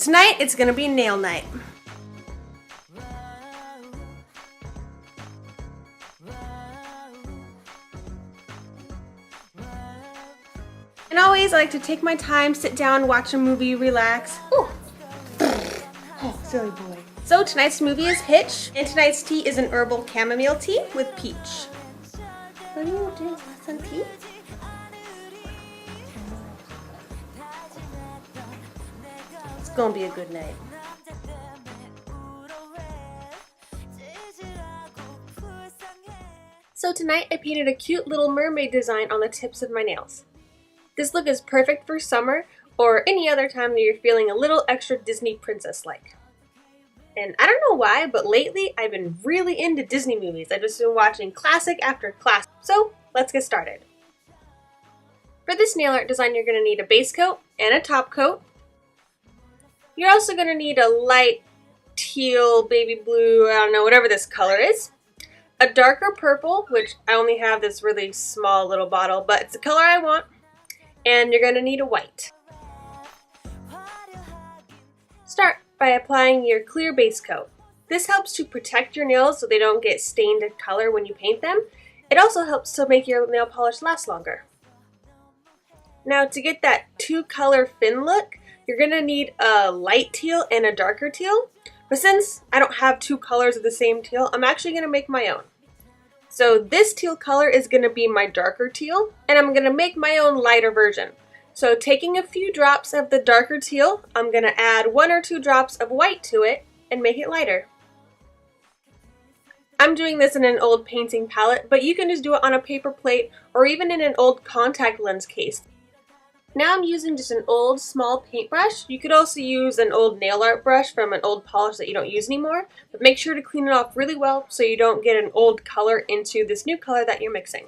tonight it's gonna be nail night. And always I like to take my time, sit down, watch a movie, relax. Ooh. Oh, silly boy. So tonight's movie is Hitch, and tonight's tea is an herbal chamomile tea with peach. What are you doing? Some tea? It's gonna be a good night. So tonight I painted a cute little mermaid design on the tips of my nails. This look is perfect for summer or any other time that you're feeling a little extra Disney princess-like. And I don't know why, but lately I've been really into Disney movies. I've just been watching classic after classic. So let's get started. For this nail art design, you're going to need a base coat and a top coat. You're also going to need a light teal, baby blue, I don't know, whatever this color is. A darker purple, which I only have this really small little bottle, but it's the color I want. And you're going to need a white. Start by applying your clear base coat. This helps to protect your nails so they don't get stained in color when you paint them. It also helps to make your nail polish last longer. Now to get that two-color fin look, you're going to need a light teal and a darker teal. But since I don't have two colors of the same teal, I'm actually going to make my own. So this teal color is going to be my darker teal, and I'm going to make my own lighter version. So taking a few drops of the darker teal, I'm going to add 1 or 2 drops of white to it and make it lighter. I'm doing this in an old painting palette, but you can just do it on a paper plate or even in an old contact lens case. Now I'm using just an old small paintbrush. You could also use an old nail art brush from an old polish that you don't use anymore, but make sure to clean it off really well so you don't get an old color into this new color that you're mixing.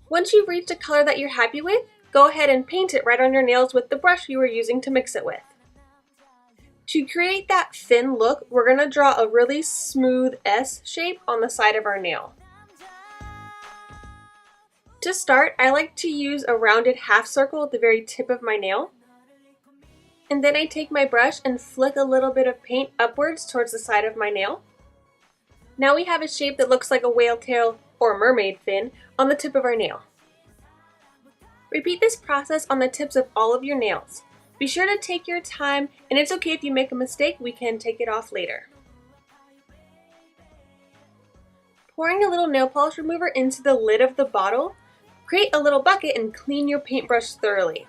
Once you've reached a color that you're happy with, go ahead and paint it right on your nails with the brush you were using to mix it with. To create that fin look, we're going to draw a really smooth S shape on the side of our nail. To start, I like to use a rounded half circle at the very tip of my nail. And then I take my brush and flick a little bit of paint upwards towards the side of my nail. Now we have a shape that looks like a whale tail or mermaid fin on the tip of our nail. Repeat this process on the tips of all of your nails. Be sure to take your time, and it's okay if you make a mistake, we can take it off later. Pouring a little nail polish remover into the lid of the bottle, create a little bucket and clean your paintbrush thoroughly.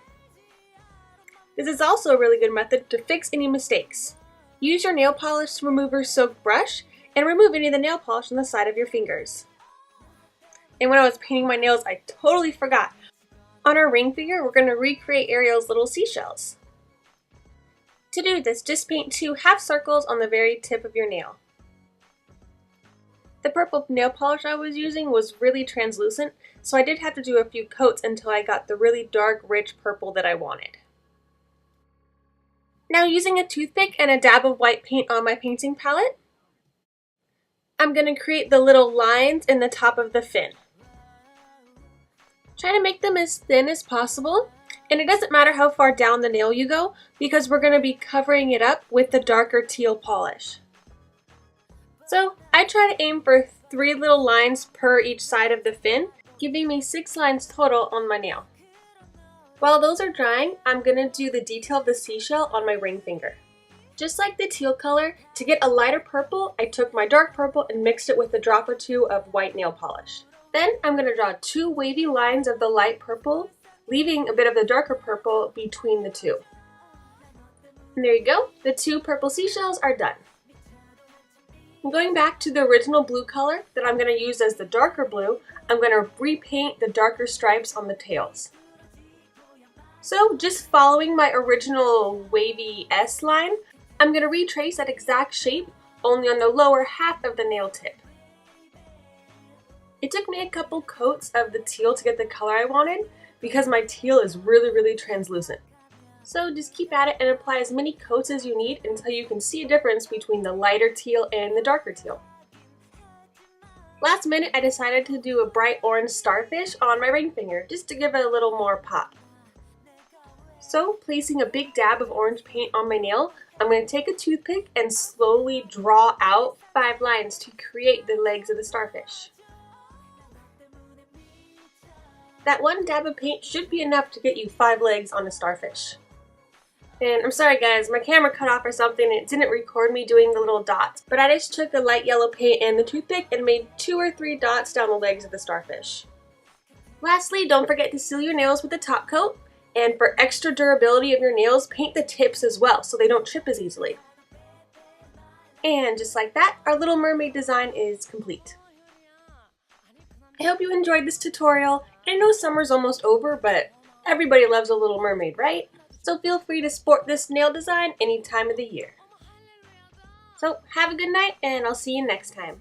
This is also a really good method to fix any mistakes. Use your nail polish remover soaked brush and remove any of the nail polish on the side of your fingers. And when I was painting my nails, I totally forgot. On our ring finger, we're going to recreate Ariel's little seashells. To do this, just paint 2 half circles on the very tip of your nail. The purple nail polish I was using was really translucent, so I did have to do a few coats until I got the really dark, rich purple that I wanted. Now using a toothpick and a dab of white paint on my painting palette, I'm going to create the little lines in the top of the fin. Try to make them as thin as possible, and it doesn't matter how far down the nail you go because we're going to be covering it up with the darker teal polish. So I try to aim for 3 little lines per each side of the fin, giving me 6 lines total on my nail. While those are drying, I'm going to do the detail of the seashell on my ring finger. Just like the teal color, to get a lighter purple, I took my dark purple and mixed it with a drop or 2 of white nail polish. Then I'm going to draw 2 wavy lines of the light purple, leaving a bit of the darker purple between the 2. And there you go, the 2 purple seashells are done. I'm going back to the original blue color that I'm going to use as the darker blue. I'm going to repaint the darker stripes on the tails. So just following my original wavy S line, I'm going to retrace that exact shape only on the lower half of the nail tip. It took me a couple coats of the teal to get the color I wanted because my teal is really translucent. So just keep at it and apply as many coats as you need until you can see a difference between the lighter teal and the darker teal. Last minute I decided to do a bright orange starfish on my ring finger just to give it a little more pop. So, placing a big dab of orange paint on my nail, I'm going to take a toothpick and slowly draw out 5 lines to create the legs of the starfish. That one dab of paint should be enough to get you 5 legs on a starfish. And I'm sorry guys, my camera cut off or something and it didn't record me doing the little dots, but I just took the light yellow paint and the toothpick and made 2 or 3 dots down the legs of the starfish. Lastly, don't forget to seal your nails with the top coat, and for extra durability of your nails, paint the tips as well so they don't chip as easily. And just like that, our little mermaid design is complete. I hope you enjoyed this tutorial. I know summer's almost over, but everybody loves a little mermaid, right? So feel free to sport this nail design any time of the year. So have a good night, and I'll see you next time.